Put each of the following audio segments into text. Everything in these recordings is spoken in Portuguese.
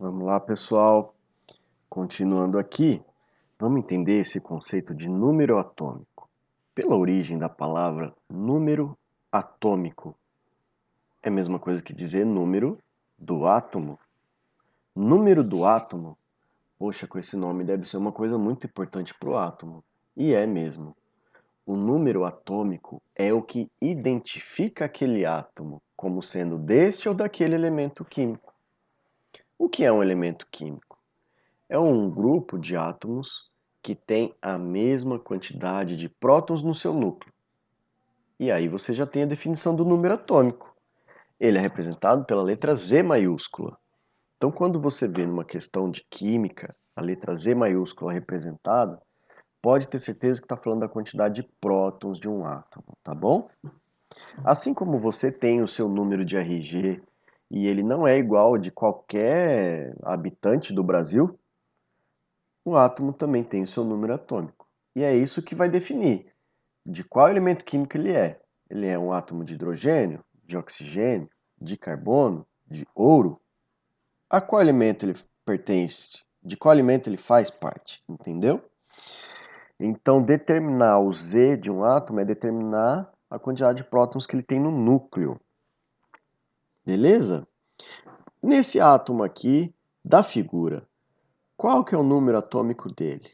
Vamos lá, pessoal. Continuando aqui, vamos entender esse conceito de número atômico. Pela origem da palavra número atômico, é a mesma coisa que dizer número do átomo. Número do átomo, poxa, com esse nome deve ser uma coisa muito importante para o átomo. E é mesmo. O número atômico é o que identifica aquele átomo como sendo desse ou daquele elemento químico. O que é um elemento químico? É um grupo de átomos que tem a mesma quantidade de prótons no seu núcleo. E aí você já tem a definição do número atômico. Ele é representado pela letra Z maiúscula. Então, quando você vê numa questão de química a letra Z maiúscula representada, pode ter certeza que está falando da quantidade de prótons de um átomo, tá bom? Assim como você tem o seu número de RG e ele não é igual ao de qualquer habitante do Brasil, o átomo também tem o seu número atômico. E é isso que vai definir de qual elemento químico ele é. Ele é um átomo de hidrogênio, de oxigênio, de carbono, de ouro? A qual elemento ele pertence? De qual elemento ele faz parte? Entendeu? Então, determinar o Z de um átomo é determinar a quantidade de prótons que ele tem no núcleo. Beleza? Nesse átomo aqui da figura, qual que é o número atômico dele?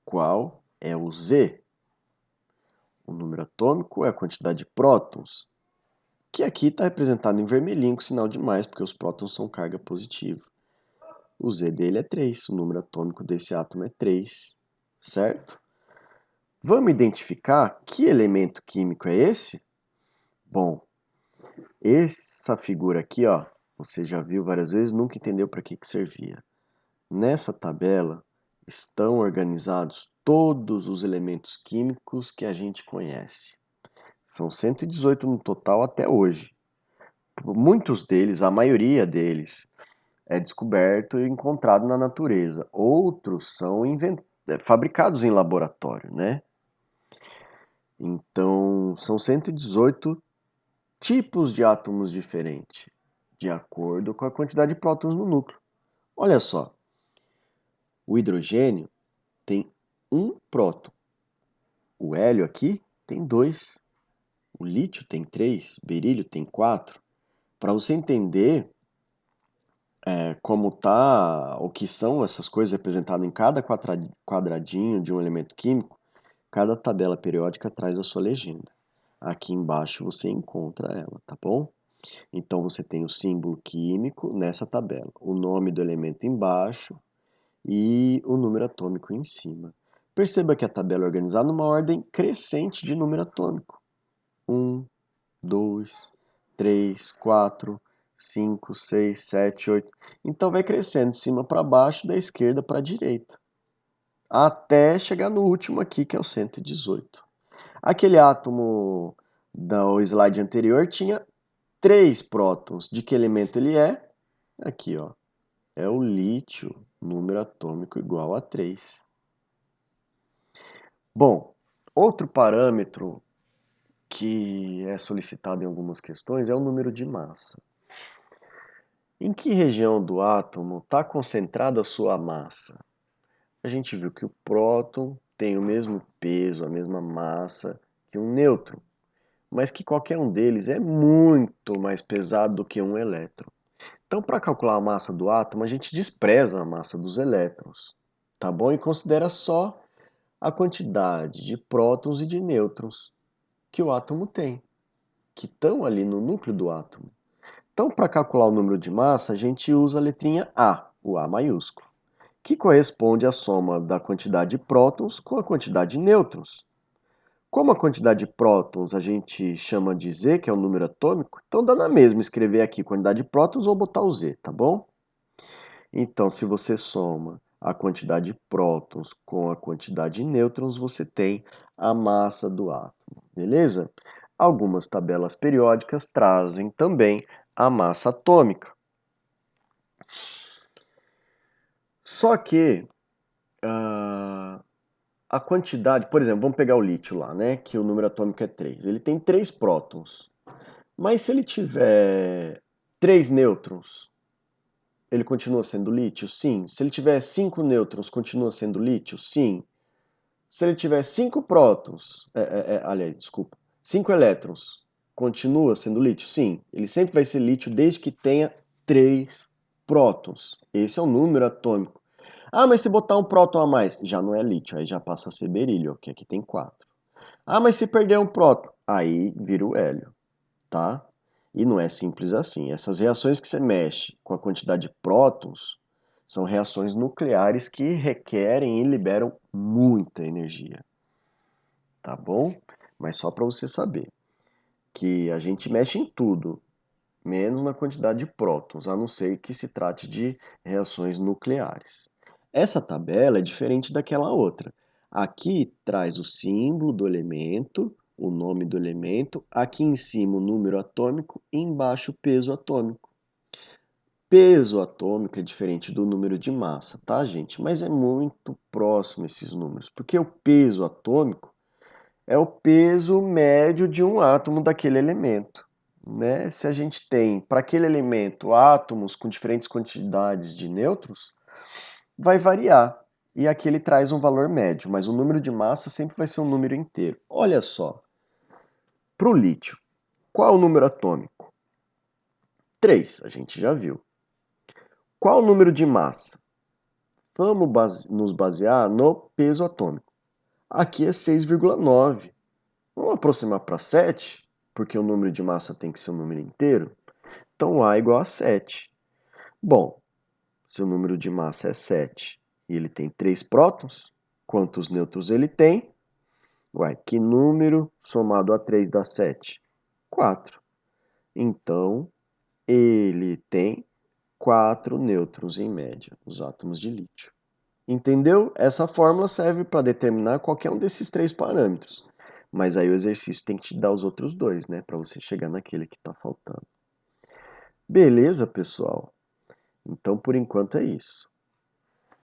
Qual é o Z? O número atômico é a quantidade de prótons, que aqui está representado em vermelhinho com sinal de mais, porque os prótons são carga positiva. O Z dele é 3, o número atômico desse átomo é 3, certo? Vamos identificar que elemento químico é esse? Bom, essa figura aqui, ó, você já viu várias vezes, nunca entendeu para que servia. Nessa tabela estão organizados todos os elementos químicos que a gente conhece. São 118 no total até hoje. Muitos deles, a maioria deles, é descoberto e encontrado na natureza. Outros são fabricados em laboratório, né? Então, são 118 tipos de átomos diferentes, de acordo com a quantidade de prótons no núcleo. Olha só, o hidrogênio tem um próton. O hélio aqui tem 2. O lítio tem 3. O berílio tem 4. Para você entender como tá, o que são essas coisas representadas em cada quadradinho de um elemento químico, cada tabela periódica traz a sua legenda. Aqui embaixo você encontra ela, tá bom? Então você tem o símbolo químico nessa tabela, o nome do elemento embaixo e o número atômico em cima. Perceba que a tabela é organizada numa ordem crescente de número atômico. 1, 2, 3, 4, 5, 6, 7, 8. Então vai crescendo de cima para baixo, da esquerda para a direita, até chegar no último aqui, que é o 118. Aquele átomo do slide anterior tinha 3 prótons. De que elemento ele é? Aqui, ó. É o lítio, número atômico igual a 3. Bom, outro parâmetro que é solicitado em algumas questões é o número de massa. Em que região do átomo está concentrada a sua massa? A gente viu que o próton tem o mesmo peso, a mesma massa que um nêutron, mas que qualquer um deles é muito mais pesado do que um elétron. Então, para calcular a massa do átomo, a gente despreza a massa dos elétrons, tá bom? E considera só a quantidade de prótons e de nêutrons que o átomo tem, que estão ali no núcleo do átomo. Então, para calcular o número de massa, a gente usa a letrinha A, o A maiúsculo, que corresponde à soma da quantidade de prótons com a quantidade de nêutrons. Como a quantidade de prótons a gente chama de Z, que é o número atômico, então dá na mesma escrever aqui quantidade de prótons ou botar o Z, tá bom? Então, se você soma a quantidade de prótons com a quantidade de nêutrons, você tem a massa do átomo, beleza? Algumas tabelas periódicas trazem também a massa atômica. Só que a quantidade, por exemplo, vamos pegar o lítio lá, né? Que o número atômico é 3. Ele tem 3 prótons. Mas se ele tiver 3 nêutrons, ele continua sendo lítio? Sim. Se ele tiver 5 nêutrons, continua sendo lítio? Sim. Se ele tiver 5 prótons, aliás, desculpa, 5 elétrons, continua sendo lítio? Sim. Ele sempre vai ser lítio desde que tenha 3 prótons. Esse é o número atômico. Ah, mas se botar um próton a mais, já não é lítio, aí já passa a ser berílio, que aqui tem 4. Ah, mas se perder um próton, aí vira o hélio, tá? E não é simples assim. Essas reações que você mexe com a quantidade de prótons são reações nucleares que requerem e liberam muita energia, tá bom? Mas só para você saber que a gente mexe em tudo, menos na quantidade de prótons, a não ser que se trate de reações nucleares. Essa tabela é diferente daquela outra. Aqui traz o símbolo do elemento, o nome do elemento, aqui em cima o número atômico e embaixo o peso atômico. Peso atômico é diferente do número de massa, tá, gente? Mas é muito próximo esses números, porque o peso atômico é o peso médio de um átomo daquele elemento, né? Se a gente tem para aquele elemento átomos com diferentes quantidades de nêutrons, vai variar. E aqui ele traz um valor médio, mas o número de massa sempre vai ser um número inteiro. Olha só, para o lítio, qual é o número atômico? 3, a gente já viu. Qual o número de massa? Vamos nos basear no peso atômico. Aqui é 6,9. Vamos aproximar para 7, porque o número de massa tem que ser um número inteiro. Então A igual a 7. Bom, se o número de massa é 7 e ele tem 3 prótons, quantos nêutrons ele tem? Uai, que número somado a 3 dá 7? 4. Então, ele tem 4 nêutrons em média, os átomos de lítio. Entendeu? Essa fórmula serve para determinar qualquer um desses 3 parâmetros. Mas aí o exercício tem que te dar os outros 2, né? Para você chegar naquele que está faltando. Beleza, pessoal? Então, por enquanto é isso.